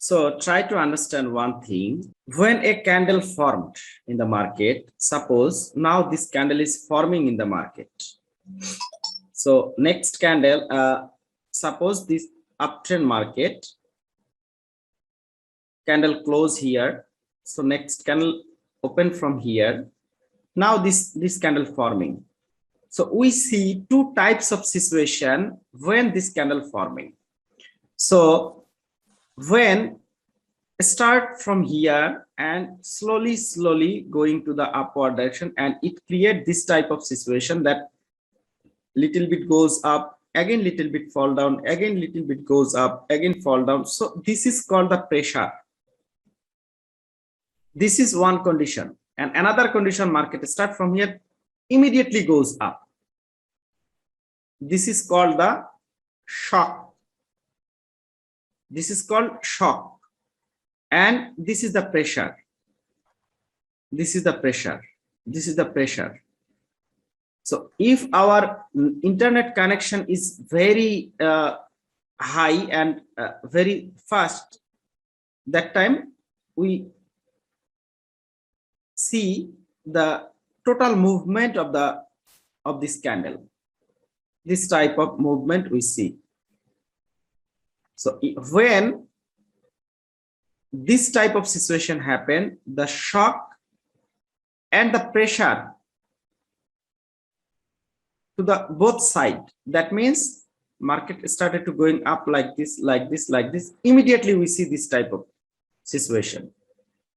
So try to understand one thing. When a candle formed in the market, suppose now this candle is forming in the market. So next candle, suppose this uptrend market, candle close here. So next candle open from here. Now this candle forming. So we see two types of situation when this candle forming. So when start from here and slowly going to the upward direction, and it create this type of situation that little bit goes up, again little bit fall down, again little bit goes up, again fall down. So this is called the pressure. This is one condition. And another condition, market start from here, immediately goes up. This is called the shock. This is called shock. And this is the pressure. This is the pressure. This is the pressure. So if our internet connection is very high and very fast, that time we see the total movement of this candle. This type of movement we see. So when this type of situation happen, the shock and the pressure to the both side, that means market started to going up like this, like this, like this. Immediately we see this type of situation.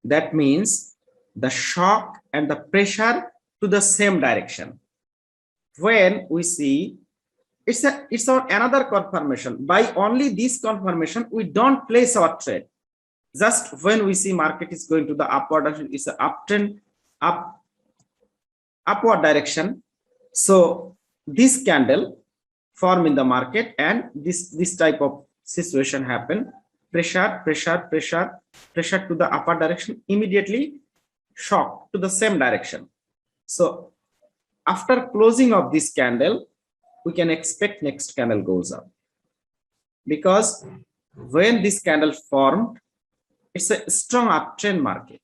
That means the shock and the pressure to the same direction. When we see it's our another confirmation. By only this confirmation, we don't place our trade. Just when we see market is going to the upward direction, it's an uptrend, upward direction. So this candle form in the market, and this type of situation happen. Pressure to the upper direction, immediately shock to the same direction. So after closing of this candle, we can expect next candle goes up, because when this candle formed, it's a strong uptrend market,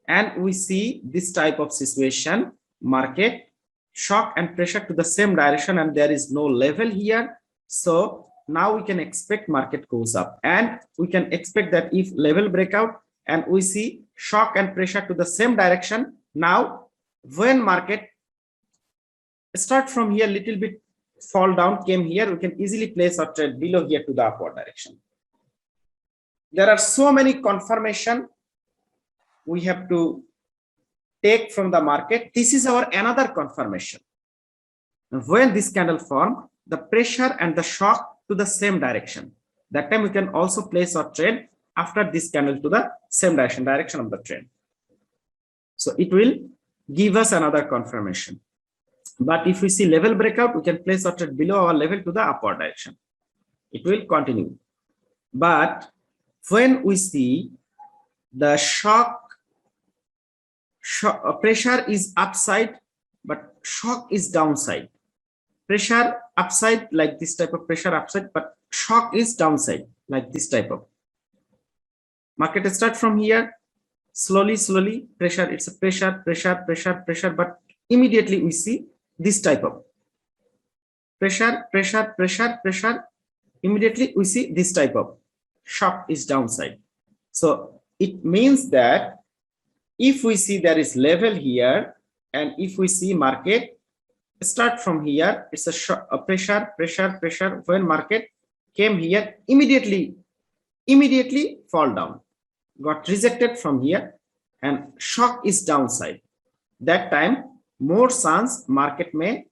and we see this type of situation, market shock and pressure to the same direction, and there is no level here. So now we can expect market goes up, and we can expect that if level breakout and we see shock and pressure to the same direction, now when market start from here, little bit fall down, came here, we can easily place our trade below here to the upward direction. There are so many confirmation we have to take from the market. This is our another confirmation. When this candle form, the pressure and the shock to the same direction, that time we can also place our trade after this candle to the same direction of the trend. So it will give us another confirmation. But if we see level breakout, we can place our trade below our level to the upward direction. It will continue. But when we see the pressure is upside, but shock is downside. Pressure upside, like this type of pressure upside, but shock is downside, like this type of. Market start from here, slowly, pressure, it's a pressure, but immediately we see this type of pressure, immediately we see this type of shock is downside. So it means that if we see there is level here, and if we see market start from here, it's a pressure. When market came here, immediately fall down, got rejected from here, and shock is downside. That time more chance market may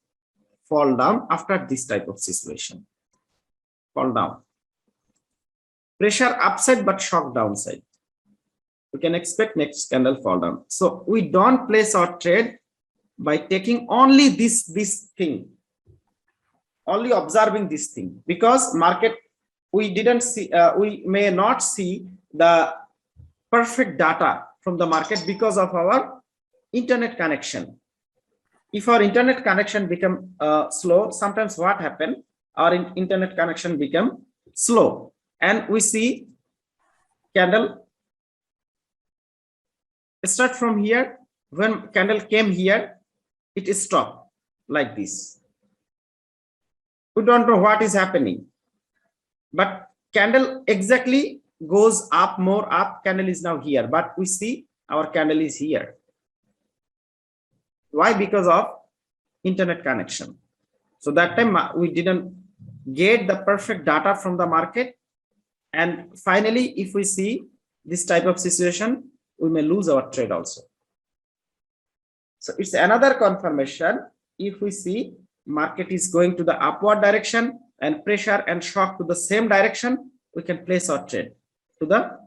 fall down after this type of situation. Fall down. Pressure upside but shock downside. We can expect next candle fall down. So we don't place our trade by taking only this thing, only observing this thing, because market we didn't see, we may not see the perfect data from the market because of our internet connection. If our internet connection become slow, sometimes what happen, our internet connection become slow, and we see candle start from here. When candle came here, it stopped like this. We don't know what is happening, but candle exactly goes up, more up. Candle is now here, but we see our candle is here. Why? Because of internet connection. So that time we didn't get the perfect data from the market, and finally if we see this type of situation, we may lose our trade also. So it's another confirmation. If we see market is going to the upward direction and pressure and shock to the same direction, we can place our trade to the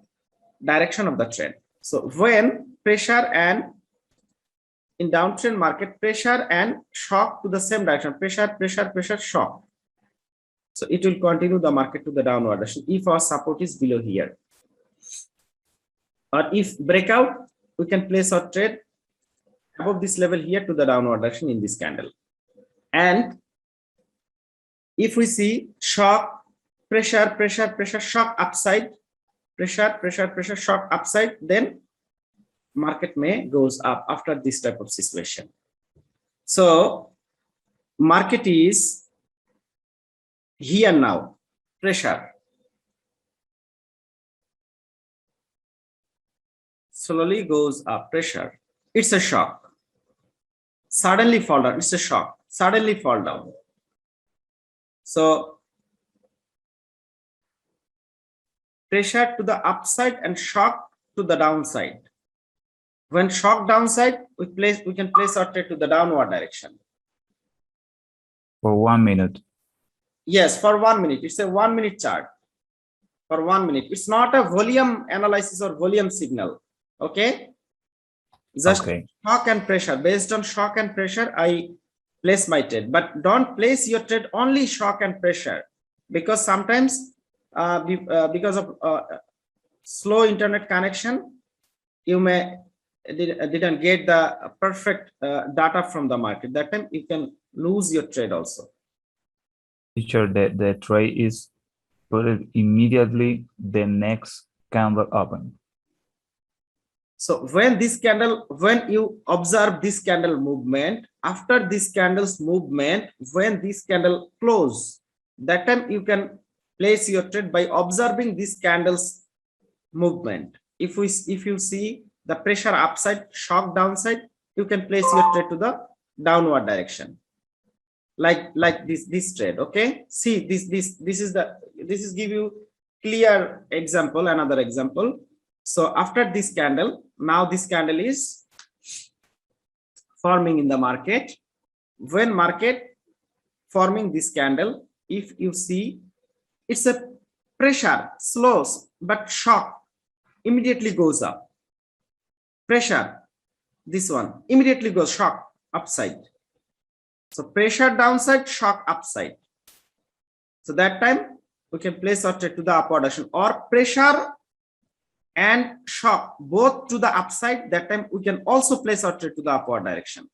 direction of the trend. So when pressure and in downtrend market, pressure and shock to the same direction, pressure, shock. So it will continue the market to the downward direction if our support is below here. Or if breakout, we can place our trade above this level here to the downward direction in this candle. And if we see shock, pressure, shock upside, pressure, shock upside, then market may goes up after this type of situation. So market is here now, pressure. Slowly goes up, pressure. It's a shock. Suddenly fall down, it's a shock. Suddenly fall down. So pressure to the upside and shock to the downside. When shock downside, we can place our trade to the downward direction. For 1 minute. Yes, for 1 minute. It's a 1 minute chart. For 1 minute. It's not a volume analysis or volume signal. Okay. Just shock and pressure. Based on shock and pressure, I place my trade. But don't place your trade only shock and pressure, because sometimes because of slow internet connection, you may didn't get the perfect data from the market. That time you can lose your trade also. Teacher, the trade is put it immediately the next candle open. So when this candle, when you observe this candle movement, after this candle's movement, when this candle close, that time you can place your trade by observing this candle's movement. If you see the pressure upside, shock downside, you can place your trade to the downward direction, like this trade. Okay, see this is give you clear example. Another example. So after this candle, now this candle is forming in the market. When market forming this candle, if you see, it's a pressure slows, but shock immediately goes up. Pressure, this one immediately goes shock upside. So pressure downside, shock upside. So that time we can place our trade to the upward direction, or pressure and shock both to the upside. That time we can also place our trade to the upward direction.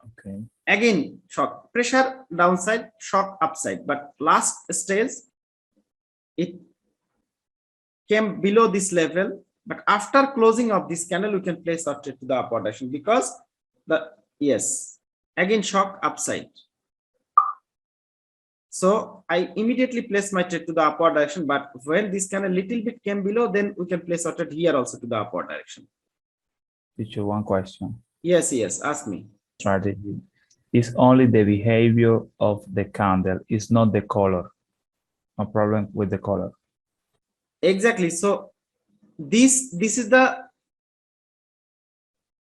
Okay. Again, shock, pressure downside, shock upside. But last stage, it came below this level. But after closing of this candle, we can place our trade to the upward direction, because the again shock upside. So I immediately place my trade to the upward direction, but when this candle little bit came below, then we can place our trade here also to the upward direction. Teacher, one question. Yes, ask me. Strategy is only the behavior of the candle, it's not the color. No problem with the color. Exactly. So this is the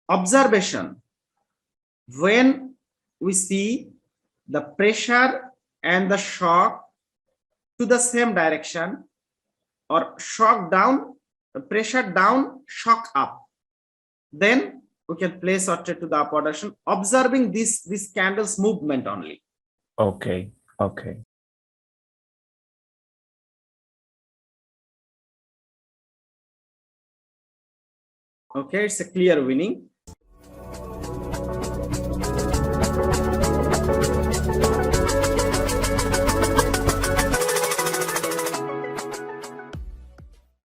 observation. When we see the pressure and the shock to the same direction, or shock down, pressure down, shock up, then we can place our trade to the upward direction, observing this candle's movement only. Okay. Okay, it's a clear winning.